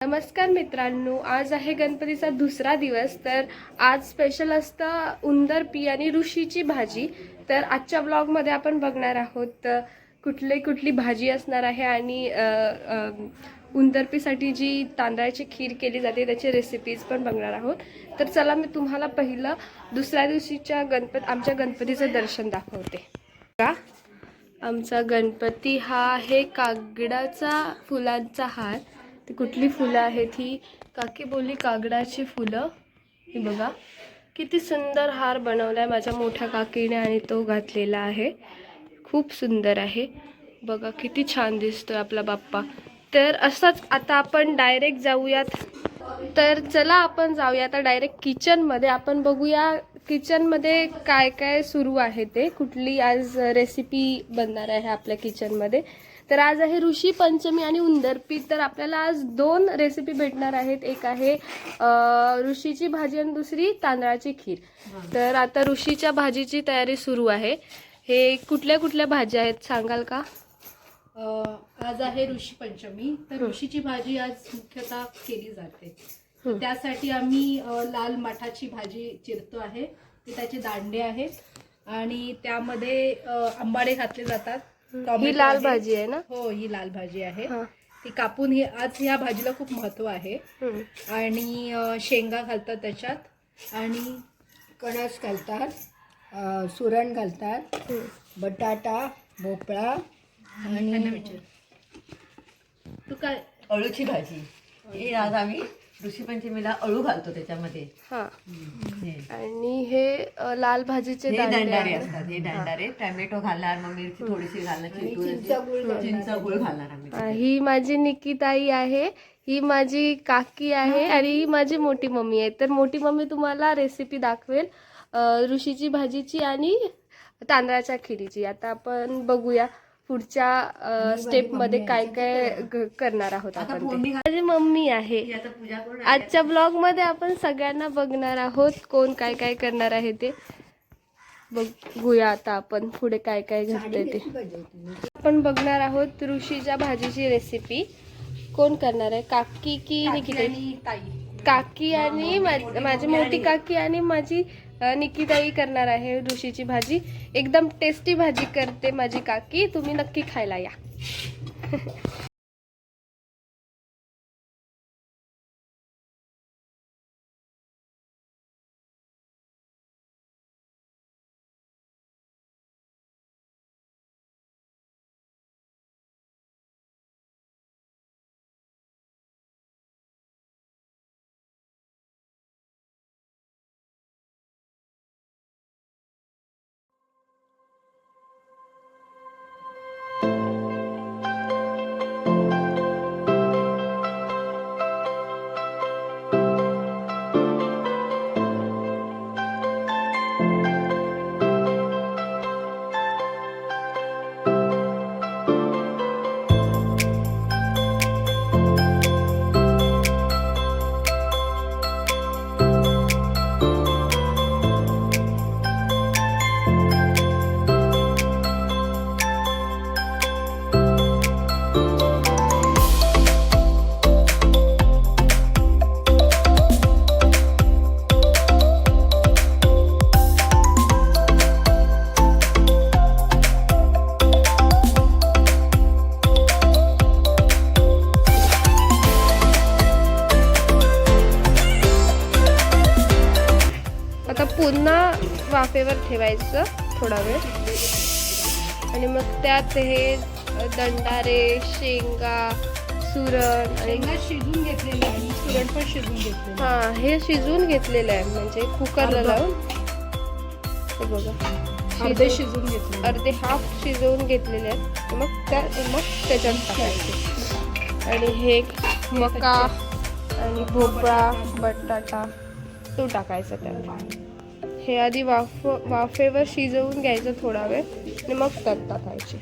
नमस्कार मित्रांनो, आज आहे गणपतीचा दुसरा दिवस. तर आज स्पेशल असतं उंदरपी आणि ऋषीची भाजी. तर आजच्या ब्लॉगमध्ये आपण बघणार आहोत कुठली भाजी असणार आहे आणि उंदरपीसाठी जी तांदळाची खीर केली जाते त्याची रेसिपीज पण बघणार आहोत. तर चला मी तुम्हाला पहिलं दुसऱ्या दिवशीच्या आमच्या गणपतीचं दर्शन दाखवते. का आमचा गणपती हा आहे कागडाचा फुलांचा हार. ती कुठली फुलं आहेत ही काकी बोलली कागडाची फुलं. ही बघा किती सुंदर हार बनवलाय माझ्या मोठ्या काकीने आणि तो घातलेला आहे. खूप सुंदर आहे बघा, किती छान दिसतोय आपला बाप्पा. तर असंच आता आपण डायरेक्ट जाऊयात. तर चला आपण जाऊया आता डायरेक्ट किचनमध्ये. आपण बघूया किचनमध्ये काय काय सुरू आहे ते, कुठली आज रेसिपी बनणार आहे आपल्या किचनमध्ये. तर आज आहे ऋषी पंचमी आणि उंदरपी. तर आपल्याला आज दोन रेसिपी भेटणार आहेत. एक आहे ऋषीची भाजी आणि दुसरी तांदळाची खीर. तर आता ऋषीच्या भाजीची तयारी सुरू आहे. हे कुठल्या कुठल्या भाज्या आहेत सांगाल का? आज आहे ऋषी पंचमी. तर ऋषीची भाजी आज मुख्यतः केली जाते. त्यासाठी आम्ही लाल माठाची भाजी चिरतो आहे. ते त्याचे दांडे आहेत आणि त्यामध्ये आंबाडे घातले जातात. ही लाल भाजी आहे ना? हो, ही लाल भाजी आहे. ती कापून ही आज ह्या भाजीला खूप महत्व आहे. आणि शेंगा घालतात त्याच्यात आणि कणस घालतात, सुरण घालतात, बटाटा, भोपळा आणि तू काय अळूची भाजी. ही आज आम्ही ऋषी पंचमीला अळू घालतो त्याच्यामध्ये. हा, आणि हे लाल भाजीचे दंडारे असतात. हे दंडारे टोमॅटो घालणार, मग मिरची थोडीशी घालणार, चिंच गुळ घालणार आम्ही. ही माझी निकिताई आहे, ही माझी काकी आहे आणि ही माझी मोठी मम्मी आहे. तर मोठी मम्मी तुम्हाला रेसिपी दाखवेल ऋषीची भाजीची आणि तांदळाच्या खिरीची. आता आपण बघूया पुढच्या स्टेप मध्ये काय काय करणार आहोत आपण. माझी मम्मी आहे. आजच्या ब्लॉग मध्ये आपण सगळ्यांना बघणार आहोत कोण काय काय करणार आहे ते बघूया. आता आपण पुढे काय काय घडतंय ते आपण बघणार आहोत. ऋषीच्या भाजीची रेसिपी कोण करणार आहे, काकी की निकिताई? काकी आणि माझी मोठी काकी आणि माझी निकिताई करणार आहे ऋषीची भाजी. एकदम टेस्टी भाजी करते माझी काकी, तुम्ही नक्की खायला या. पुन्हा वाफेवर ठेवायचं थोडा वेळ आणि मग त्यात हे दंडारे, शेंगा, सुरण आणि शिजून घेतलेलं आहे. सुरण पण शिजून घेतलेलं. हा, हे शिजून घेतलेलं आहे म्हणजे कुकरला लावून. हे बघा अर्धे शिजून घेतले, अर्धे हाफ शिजवून घेतलेले आहेत. मग त्याच्यात टाकायचे. आणि हे मका आणि भोपळा, बटाटा तो टाकायचा त्यात. हे आधी वाफेवर शिजवून घ्यायचं थोडा वेळ आणि मग त्यात टाकायचे.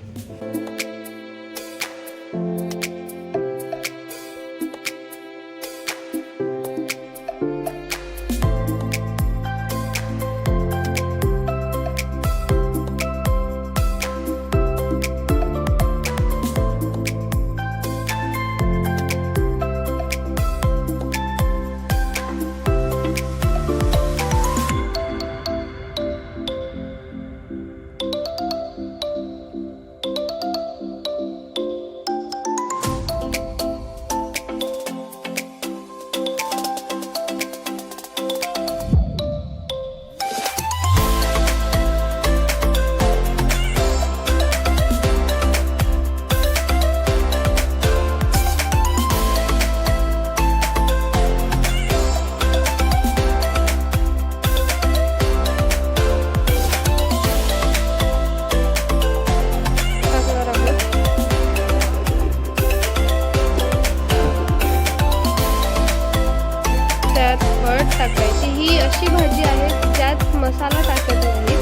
त्यात हळद टाकायची. ही अशी भाजी आहे ज्यात मसाला टाकत नाही,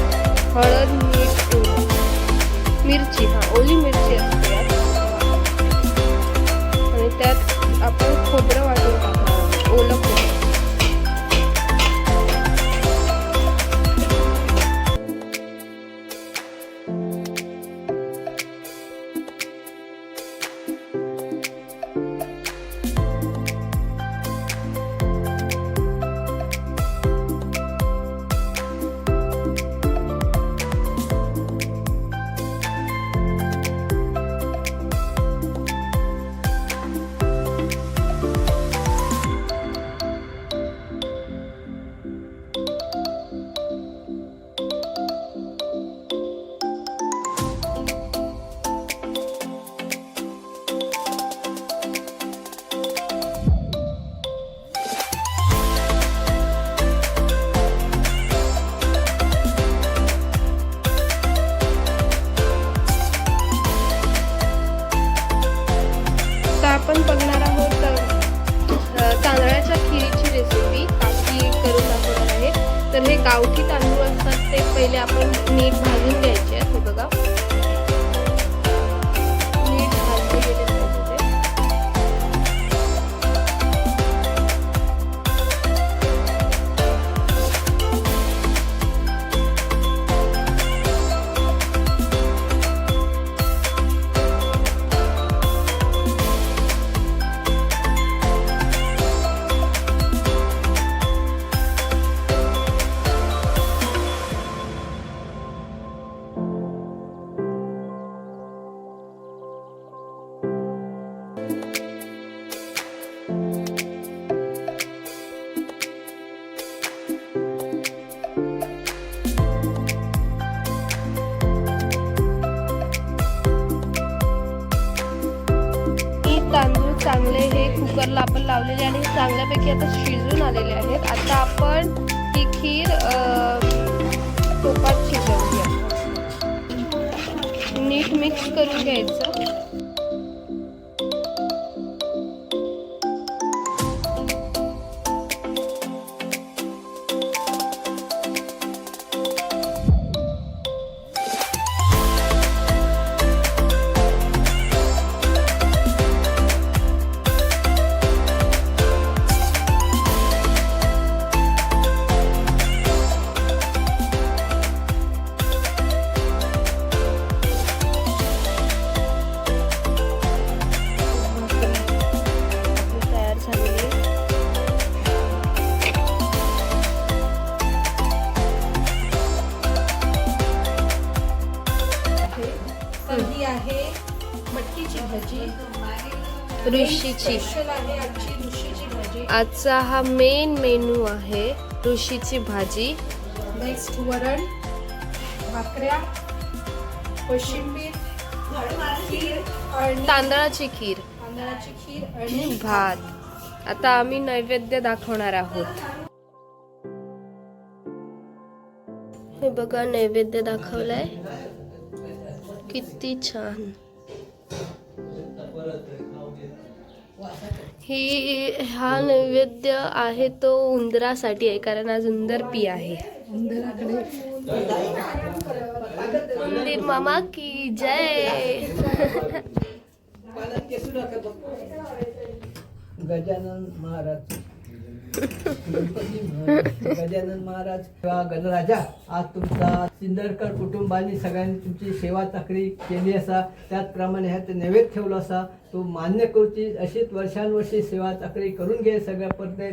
हळद, मीठ, मिरची, ओली मिरची असते यात. आणि त्यात आपण खोबरं वाटून टाकणार, ओलं खोबरं. आपण बघणार आहोत तांदळाच्या खिरीची रेसिपी काकी करून दाखवणार आहे. तर हे गावठी तांदूळ असतात, ते पहिले आपण नीट भाजून घ्यायचे आहेत. हे बघा, नीट भाजले गेले पाहिजे ते. तांदूळ चांगले हे कुकरला आपण लावलेले आणि चांगल्यापैकी आता शिजून आलेले आहेत. आता आपण ही खीर टोपात शिजवूया. नीट मिक्स करून घ्यायचं. ही आहे मटकीची भाजी, ऋषीची. स्पेशल आहे आजची ऋषीची भाजी. आजचा हा मेन मेनू आहे, ऋषीची भाजी. नेक्स्ट वरण, भाकऱ्या, कोशिंबीर, खीर आणि तांदळाची खीर तांदळाची खीर आणि आणि भात. आता आम्ही नैवेद्य दाखवणार आहोत. हे बघा, नैवेद्य दाखवलाय, किती छान. हा नैवेद्य आहे तो उंदरासाठी आहे, कारण आज उंदर पी आहे. उंदीर मामा की जय. गजानन महाराज, गजानन महाराज किंवा गणराजा, आज तुमचा सिंदरकर कुटुंबाने सगळ्यांनी तुमची सेवा चाकरी केली असा, त्याचप्रमाणे ह्यात नैवेद्य ठेवला असा, तो मान्य करूची अशीच वर्षानुवर्षी सेवा चाकरी करून घे. सगळ्या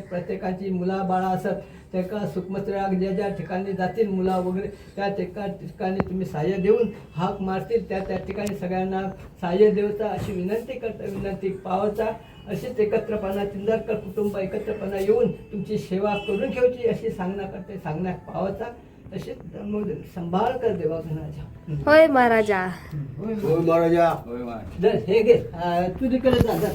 प्रत्येकाची मुला बाळा असत, त्या सुखमत्राग ज्या ज्या ठिकाणी जातील मुला वगैरे, त्या ठिकाणी तुम्ही सहाय्य देऊन हाक मारतील, त्या ठिकाणी सगळ्यांना सहाय्य देवचा अशी विनंती विनंती पावाचा. अशीच एकत्रपणा सिंदरकर कुटुंब एकत्रपणा येऊन तुमची सेवा करून घ्यायची अशी सांगण्यात पावाचा. तसेच संभाळ कर देवा घराचा. होय महाराजा. हे घे, तू तिकडे जा.